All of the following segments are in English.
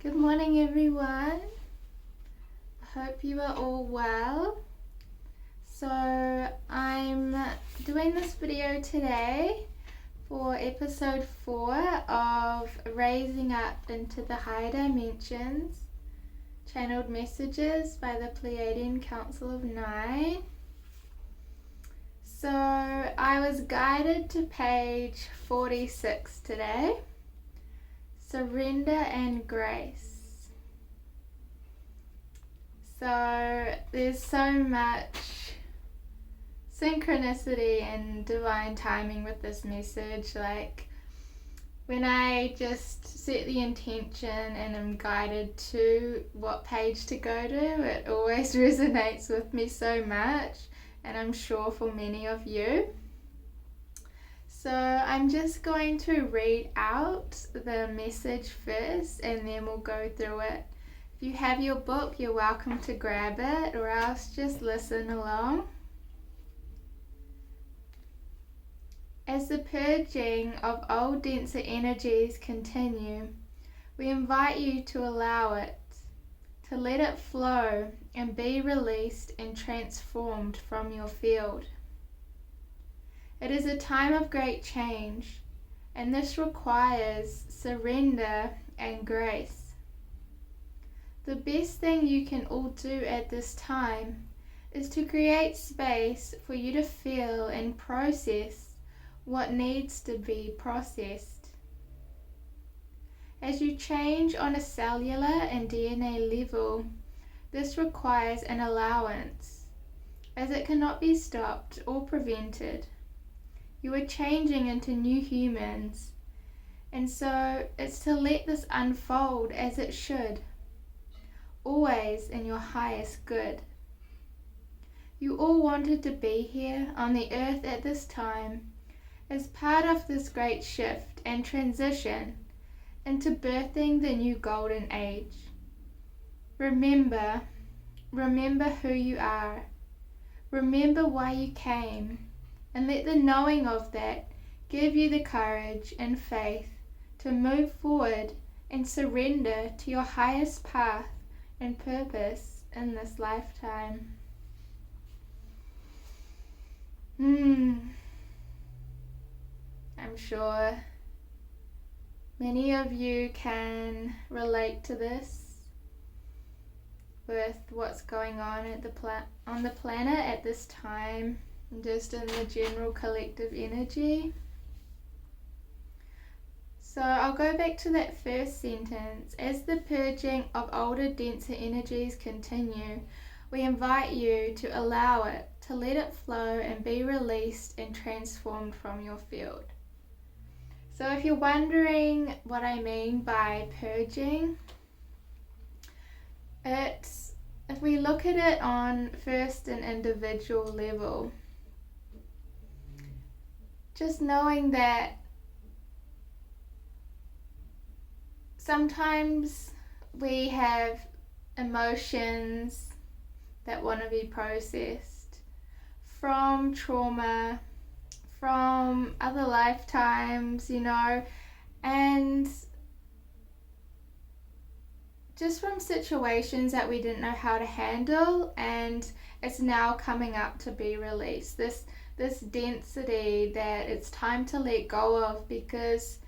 Good morning, everyone. I hope you are all well. So I'm doing this video today for episode 4 of Raising Up into the Higher Dimensions, channeled messages by the Pleiadian Council of 9. So I was guided to page 46 today. Surrender and grace. So there's so much synchronicity and divine timing with this message. Like when I just set the intention and am guided to what page to go to, it always resonates with me so much, and I'm sure for many of you. So I'm just going to read out the message first and then we'll go through it. If you have your book, you're welcome to grab it, or else just listen along. As the purging of old denser energies continue, we invite you to allow it, to let it flow and be released and transformed from your field. It is a time of great change, and this requires surrender and grace. The best thing you can all do at this time is to create space for you to feel and process what needs to be processed. As you change on a cellular and DNA level, this requires an allowance, as it cannot be stopped or prevented. You are changing into new humans, and so it's to let this unfold as it should, always in your highest good. You all wanted to be here on the earth at this time as part of this great shift and transition into birthing the new golden age. Remember who you are. Remember why you came. And let the knowing of that give you the courage and faith to move forward and surrender to your highest path and purpose in this lifetime. I'm sure many of you can relate to this with what's going on at on the planet at this time. Just in the general collective energy. So I'll go back to that first sentence. As the purging of older, denser energies continue, we invite you to allow it, to let it flow and be released and transformed from your field. So if you're wondering what I mean by purging, if we look at it on first an individual level, just knowing that sometimes we have emotions that want to be processed from trauma, from other lifetimes, and just from situations that we didn't know how to handle, and it's now coming up to be released. This density that it's time to let go of, because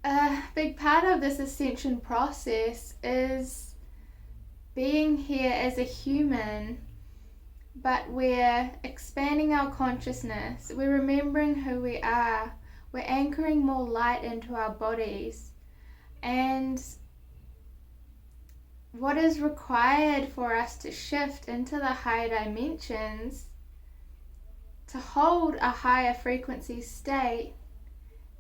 a big part of this ascension process is being here as a human, but we're expanding our consciousness, we're remembering who we are, we're anchoring more light into our bodies, and what is required for us to shift into the higher dimensions, to hold a higher frequency state,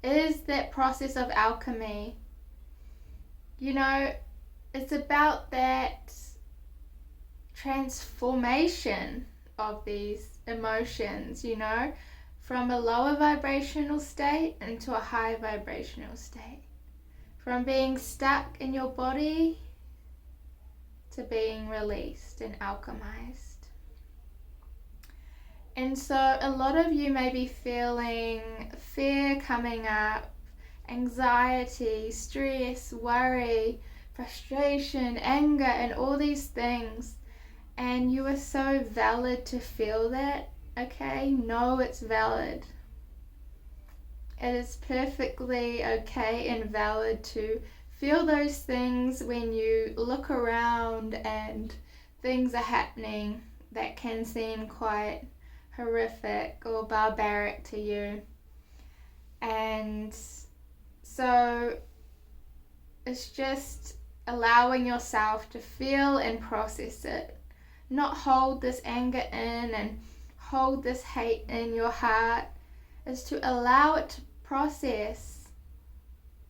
is that process of alchemy. It's about that transformation of these emotions, from a lower vibrational state into a higher vibrational state. From being stuck in your body to being released and alchemized. And so a lot of you may be feeling fear coming up, anxiety, stress, worry, frustration, anger, and all these things. And you are so valid to feel that, okay? Know it's valid. It is perfectly okay and valid to feel those things when you look around and things are happening that can seem quite horrific or barbaric to you. And so it's just allowing yourself to feel and process it. Not hold this anger in and hold this hate in your heart. Is to allow it to process.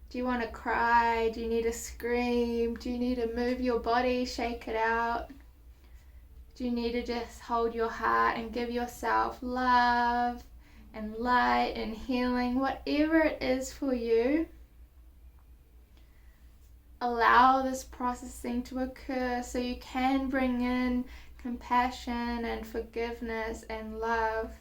Do you want to cry? Do you need to scream? Do you need to move your body, shake it out? Do you need to just hold your heart and give yourself love and light and healing? Whatever it is for you, allow this processing to occur so you can bring in compassion and forgiveness and love.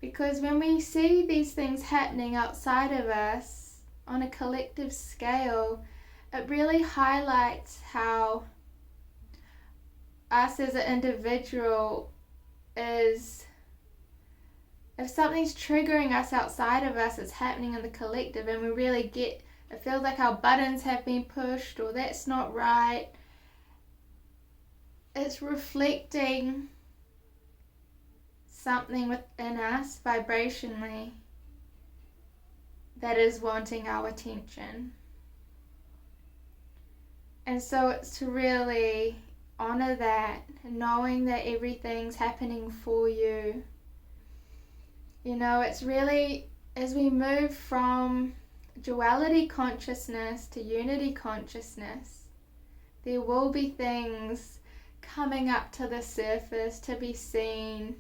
Because when we see these things happening outside of us on a collective scale, it really highlights how us as an individual is, if something's triggering us outside of us, it's happening in the collective, and we really get, it feels like our buttons have been pushed, or that's not right. It's reflecting something within us vibrationally that is wanting our attention. And so it's to really honor that, knowing that everything's happening for you. You know, it's really, as we move from duality consciousness to unity consciousness, there will be things coming up to the surface to be seen,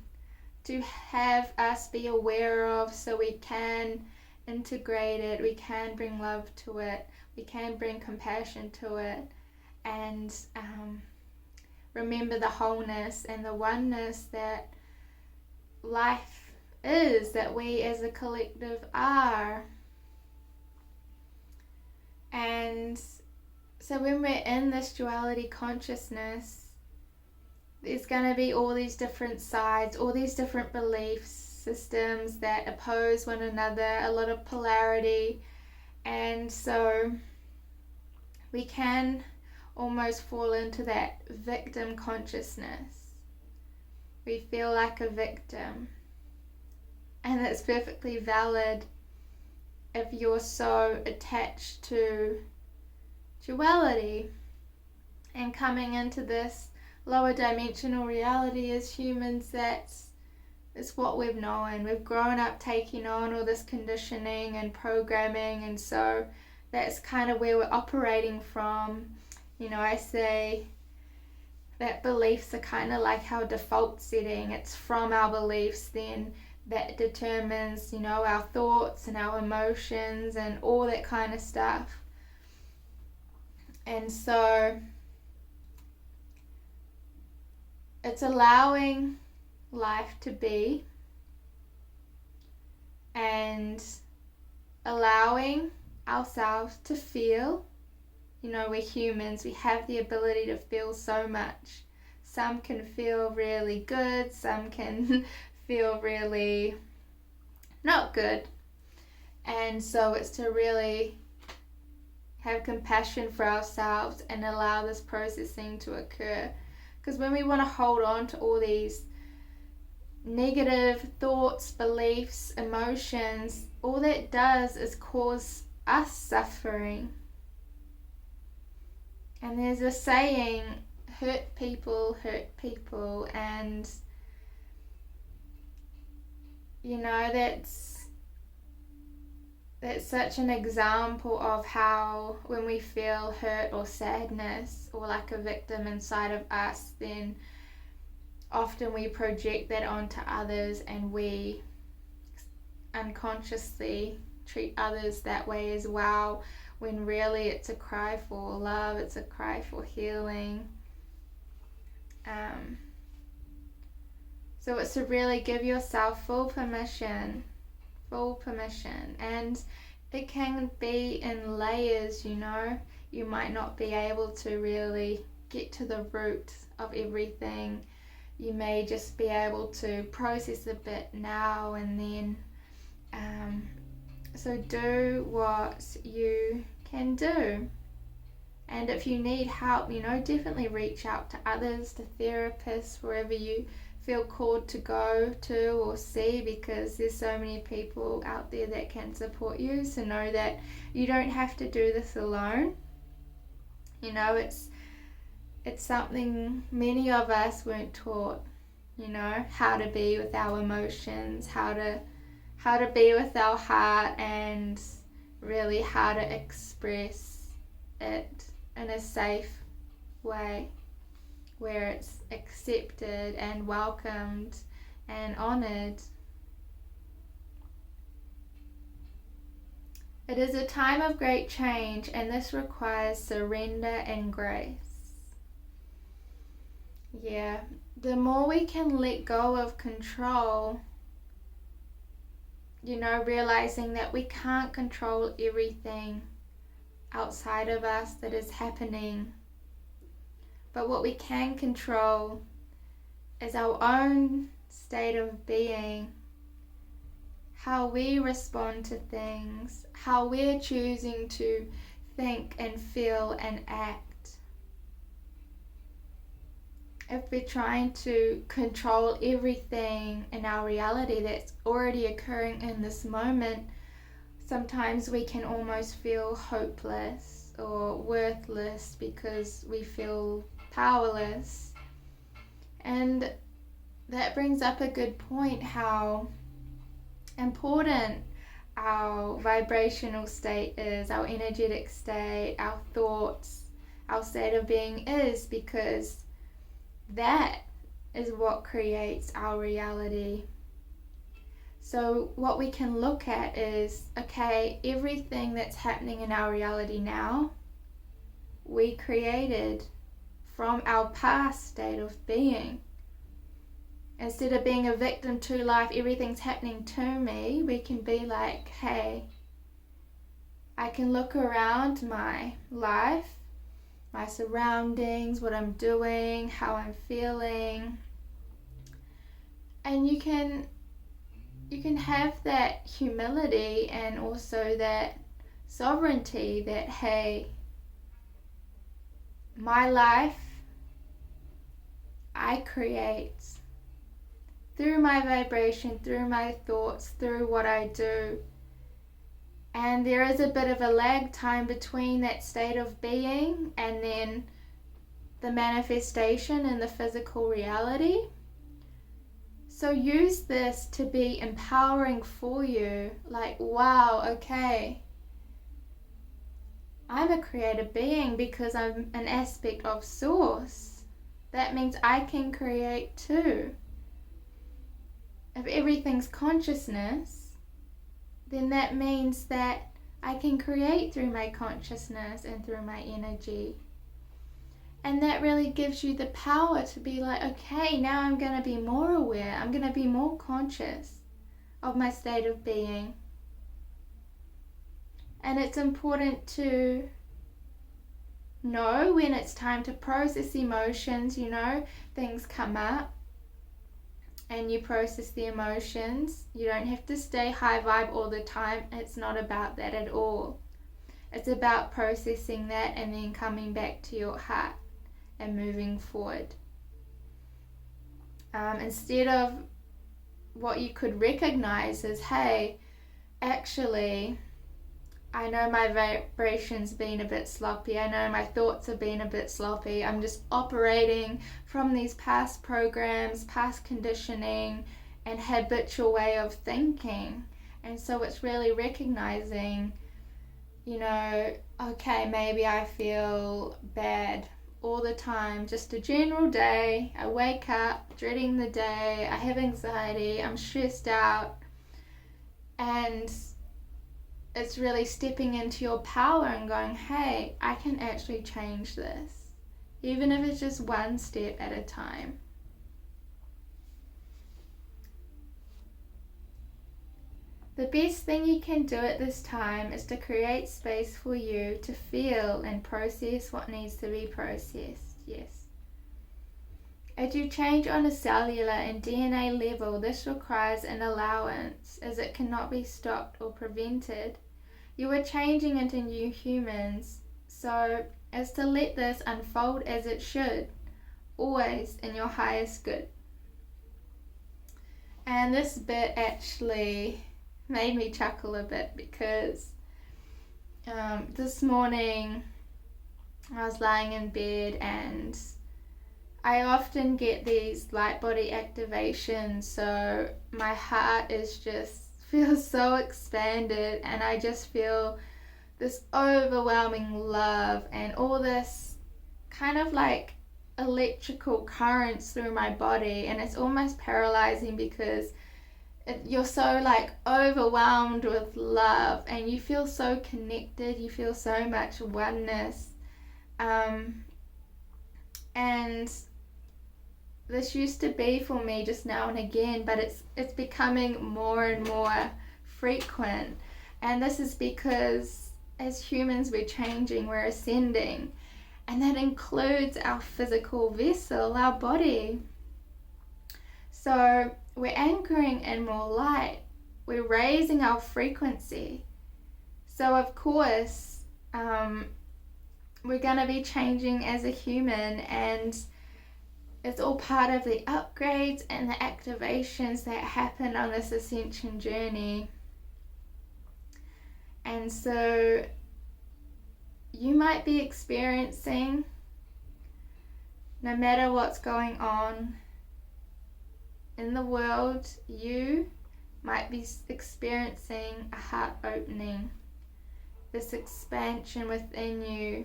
to have us be aware of, so we can integrate it, we can bring love to it, we can bring compassion to it, and remember the wholeness and the oneness that life is, that we as a collective are. And so when we're in this duality consciousness, there's going to be all these different sides, all these different belief systems that oppose one another, a lot of polarity. And so we can almost fall into that victim consciousness. We feel like a victim. And that's perfectly valid if you're so attached to duality. And coming into this lower dimensional reality as humans, it's what we've known. We've grown up taking on all this conditioning and programming, and so that's kind of where we're operating from. You know, I say that beliefs are kind of like our default setting. It's from our beliefs then that determines, you know, our thoughts and our emotions and all that kind of stuff. And so it's allowing life to be and allowing ourselves to feel. You know, we're humans, we have the ability to feel so much. Some can feel really good, some can feel really not good. And so it's to really have compassion for ourselves and allow this processing to occur. Because when we want to hold on to all these negative thoughts, beliefs, emotions, all that does is cause us suffering. And there's a saying, hurt people, and you know, that's such an example of how when we feel hurt or sadness or like a victim inside of us, then often we project that onto others, and we unconsciously treat others that way as well, when really it's a cry for love, it's a cry for healing. So it's to really give yourself full permission, and it can be in layers, you know. You might not be able to really get to the root of everything. You may just be able to process a bit now and then. So do what you can do. And if you need help, you know, definitely reach out to others, to therapists, wherever you feel called to go to or see, because there's so many people out there that can support you. So know that you don't have to do this alone. You know, it's something many of us weren't taught, you know, how to be with our emotions, how to be with our heart, and really how to express it in a safe way where it's accepted and welcomed and honored. It is a time of great change, and this requires surrender and grace. Yeah, the more we can let go of control, you know, realizing that we can't control everything outside of us that is happening. But what we can control is our own state of being, how we respond to things, how we're choosing to think and feel and act. If we're trying to control everything in our reality that's already occurring in this moment, sometimes we can almost feel hopeless or worthless because we feel powerless. And that brings up a good point, how important our vibrational state is, our energetic state, our thoughts, our state of being is, because that is what creates our reality. So what we can look at is, okay, everything that's happening in our reality now, we created from our past state of being. Instead of being a victim to life, everything's happening to me, we can be like, hey, I can look around my life, my surroundings, what I'm doing, how I'm feeling, and you can have that humility and also that sovereignty that, hey, my life I create through my vibration, through my thoughts, through what I do. And there is a bit of a lag time between that state of being and then the manifestation in the physical reality. So use this to be empowering for you. Like, wow, okay, I'm a creative being because I'm an aspect of Source. That means I can create too. If everything's consciousness, then that means that I can create through my consciousness and through my energy. And that really gives you the power to be like, okay, now I'm going to be more aware. I'm going to be more conscious of my state of being. And it's important to know when it's time to process emotions, you know, things come up and you process the emotions. You don't have to stay high vibe all the time. It's not about that at all. It's about processing that and then coming back to your heart and moving forward. Instead of what you could recognize as, hey, actually, I know my vibration's been a bit sloppy. I know my thoughts have been a bit sloppy. I'm just operating from these past programs, past conditioning, and habitual way of thinking. And so it's really recognizing, you know, okay, maybe I feel bad all the time, just a general day. I wake up dreading the day. I have anxiety. I'm stressed out. And it's really stepping into your power and going, hey, I can actually change this, even if it's just one step at a time. The best thing you can do at this time is to create space for you to feel and process what needs to be processed. Yes. As you change on a cellular and DNA level, this requires an allowance, as it cannot be stopped or prevented. You are changing into new humans, so as to let this unfold as it should, always in your highest good. And this bit actually made me chuckle a bit because this morning I was lying in bed and I often get these light body activations, so my heart is just feels so expanded, and I just feel this overwhelming love and all this kind of like electrical currents through my body, and it's almost paralyzing because you're so like overwhelmed with love and you feel so connected, you feel so much oneness, and this used to be for me just now and again, but it's becoming more and more frequent. And this is because as humans we're changing, we're ascending, and that includes our physical vessel, our body. So we're anchoring in more light, we're raising our frequency. So of course we're going to be changing as a human, and it's all part of the upgrades and the activations that happen on this ascension journey. And so you might be experiencing, no matter what's going on in the world, you might be experiencing a heart opening, this expansion within you.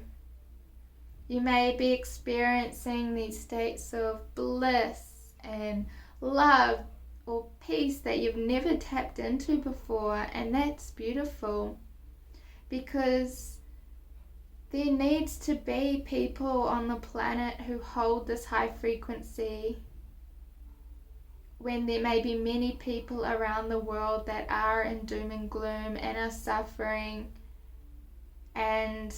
You may be experiencing these states of bliss and love or peace that you've never tapped into before, and that's beautiful, because there needs to be people on the planet who hold this high frequency when there may be many people around the world that are in doom and gloom and are suffering. And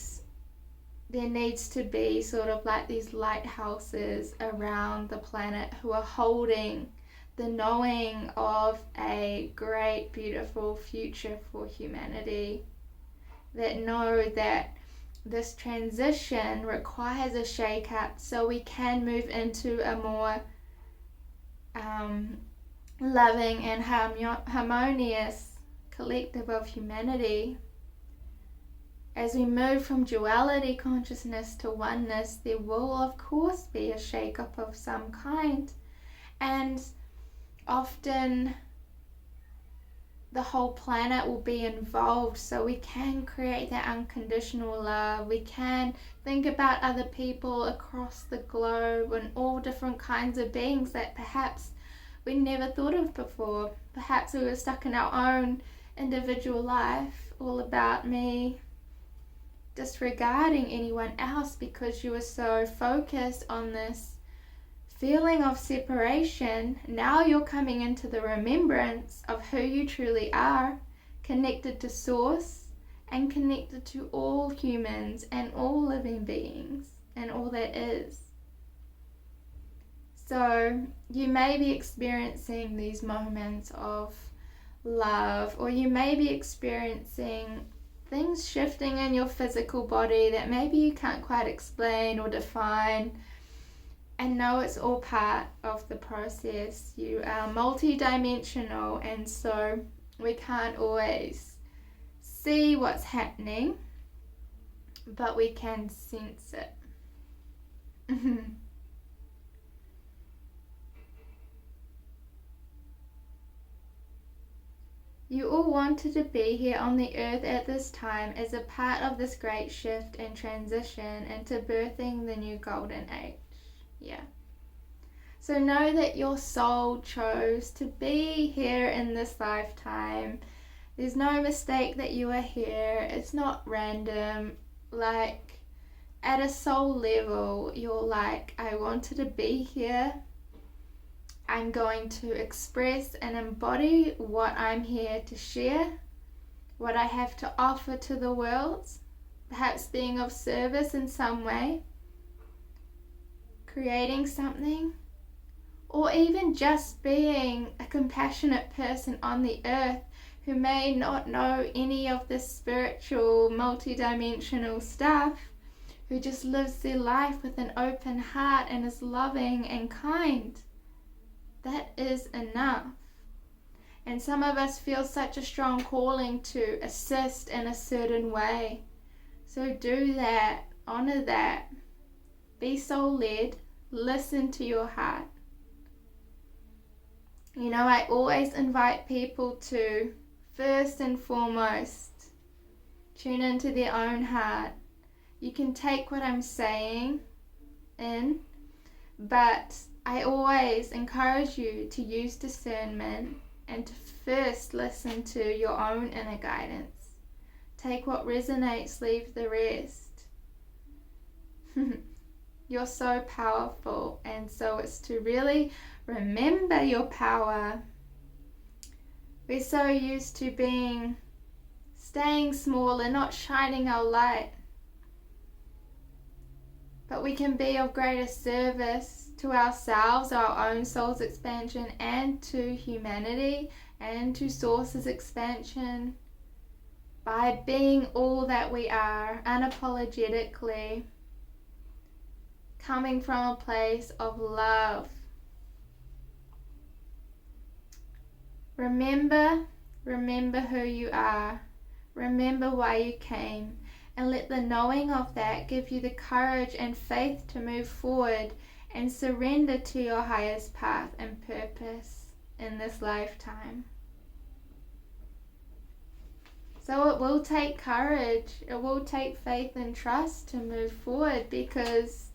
there needs to be sort of like these lighthouses around the planet who are holding the knowing of a great, beautiful future for humanity, that know that this transition requires a shake-up so we can move into a more loving and harmonious collective of humanity. As we move from duality consciousness to oneness, there will of course be a shake-up of some kind, and often the whole planet will be involved, so we can create that unconditional love. We can think about other people across the globe and all different kinds of beings that perhaps we never thought of before. Perhaps we were stuck in our own individual life, all about me, disregarding anyone else because you were so focused on this feeling of separation. Now you're coming into the remembrance of who you truly are, connected to Source and connected to all humans and all living beings and all that is. So you may be experiencing these moments of love, or you may be experiencing things shifting in your physical body that maybe you can't quite explain or define. And know it's all part of the process. You are multi-dimensional, and so we can't always see what's happening, but we can sense it. You all wanted to be here on the earth at this time as a part of this great shift and transition into birthing the new golden age. Yeah. So know that your soul chose to be here in this lifetime. There's no mistake that you are here. It's not random. Like, at a soul level, you're like, I wanted to be here. I'm going to express and embody what I'm here to share, what I have to offer to the world, perhaps being of service in some way, creating something, or even just being a compassionate person on the earth who may not know any of this spiritual, multidimensional stuff, who just lives their life with an open heart and is loving and kind. That is enough. And some of us feel such a strong calling to assist in a certain way. So do that, honor that, be soul-led, listen to your heart. You know, I always invite people to, first and foremost, tune into their own heart. You can take what I'm saying in, but I always encourage you to use discernment and to first listen to your own inner guidance. Take what resonates, leave the rest. You're so powerful, and so it's to really remember your power. We're so used to staying small and not shining our light. But we can be of greater service to ourselves, our own soul's expansion, and to humanity, and to Source's expansion, by being all that we are, unapologetically, coming from a place of love. Remember who you are. Remember why you came. And let the knowing of that give you the courage and faith to move forward and surrender to your highest path and purpose in this lifetime. So it will take courage, it will take faith and trust to move forward, because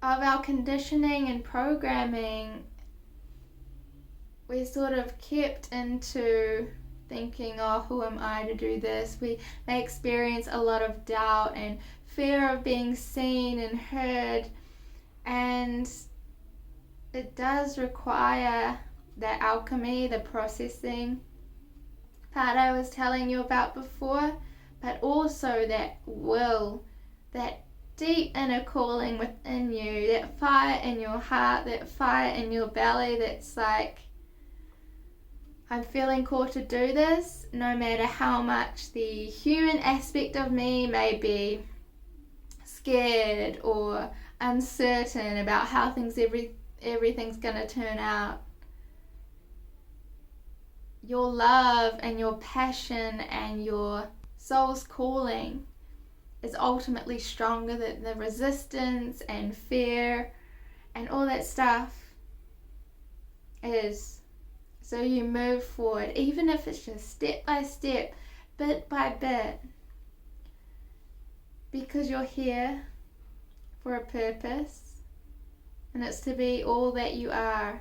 of our conditioning and programming. We're sort of kept into thinking, oh, who am I to do this? We may experience a lot of doubt and fear of being seen and heard, and it does require that alchemy, the processing part I was telling you about before, but also that will, that deep inner calling within you, that fire in your heart, that fire in your belly that's like, I'm feeling called to do this, no matter how much the human aspect of me may be scared or uncertain about how everything's gonna turn out. Your love and your passion and your soul's calling is ultimately stronger than the resistance and fear and all that stuff is. So you move forward, even if it's just step by step, bit by bit, because you're here for a purpose, and it's to be all that you are,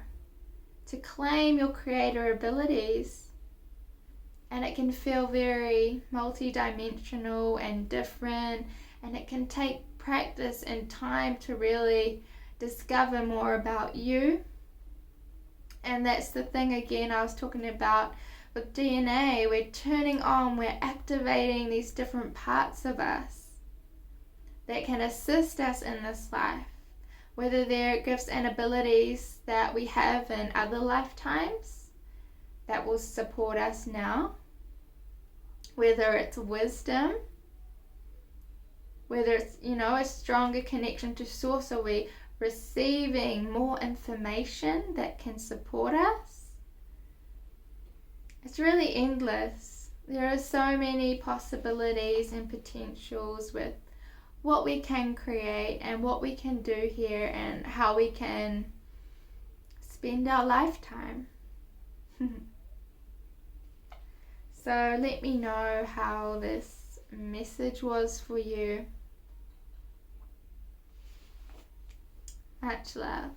to claim your creator abilities. And it can feel very multi-dimensional and different, and it can take practice and time to really discover more about you. And that's the thing again I was talking about with DNA. We're turning on, we're activating these different parts of us that can assist us in this life, whether they're gifts and abilities that we have in other lifetimes that will support us now, whether it's wisdom, whether it's, a stronger connection to Source, so we receiving more information that can support us. It's really endless. There are so many possibilities and potentials with what we can create and what we can do here and how we can spend our lifetime. So let me know how this message was for you. Much love.